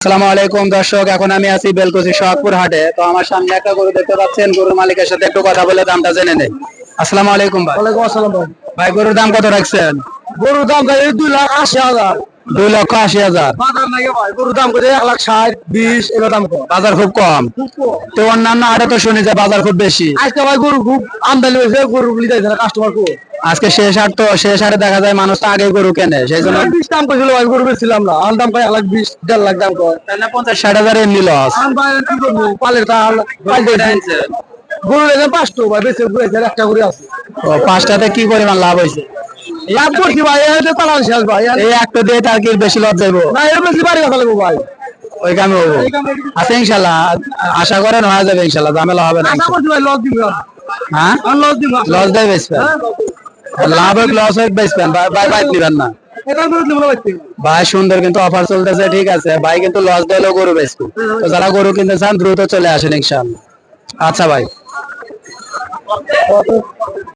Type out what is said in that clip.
আসসালামু আলাইকুম দর্শক, এখন আমি আছি বেলকুচি সোহাগপুর হাটে। তো আমার সামনে একটা গরু দেখতে পাচ্ছেন, গরুর মালিকের সাথে একটু কথা বলে দামটা জেনে নেই। আসসালামু আলাইকুম ভাই। ওয়ালাইকুম আসসালাম ভাই। ভাই গরুর দাম কত রাখছেন? গরুর দাম ভাই 2,80,000। 2,80,000। বাজার নাকি ভাই গরুর দাম করে 1,60,000 20 এগুলো দাম কম। বাজার খুব কম। তো অন্যান্য হাটে তো শুনি যে বাজার খুব বেশি। আজকে ভাই গরু খুব আমদানি হয়েছে, গরু লিটাইছে না কাস্টমার খুব। আজকে শেষ হাট, তো শেষ হাটে দেখা যায় মানুষ তো আগে গরু কেনে, সেই জন্য 20 দাম কইছিল ভাই, গরু বেচছিলাম না। আম দাম ভাই 1,20,000 1,50,000 দাম কয়। 50-60 হাজার এমনি লস। আম ভাই কি করবো, পালের তাল পাই দিয়েছে। গরু লেগে 5টো ভাই, বেচে ঘুরেছে, একটা করে আছে। তো পাঁচটাতে কি পরিমাণ লাভ হয়েছে? লাভ করছি ভাই, এই তালান শেষ ভাই। এই একটা দিয়ে তার কি বেশি লস যাবো? না এর বেশি বাড়ি কথা লাগবো ভাই। ওই কামে হবো। আচ্ছা ইনশাল্লাহ, আশা করেন হয়ে যাবে ইনশাল্লাহ, ঝামেলা হবে না। আশা করছি ভাই লস দিব। হ্যাঁ, লস দিব। লস দেয় বেচবেন, লাভ হোক লস হোক বেচবেন, ভাই বাইক নিবেন না। এটা করে দিব না ভাই। ভাই সুন্দর কিন্তু অফার চলতেছে, ঠিক আছে ভাই, কিন্তু লস দিলেও গরু বেচবো। তো যারা গরু কিনতে চান দ্রুত চলে আসেন ইনশাআল্লাহ। আচ্ছা ভাই।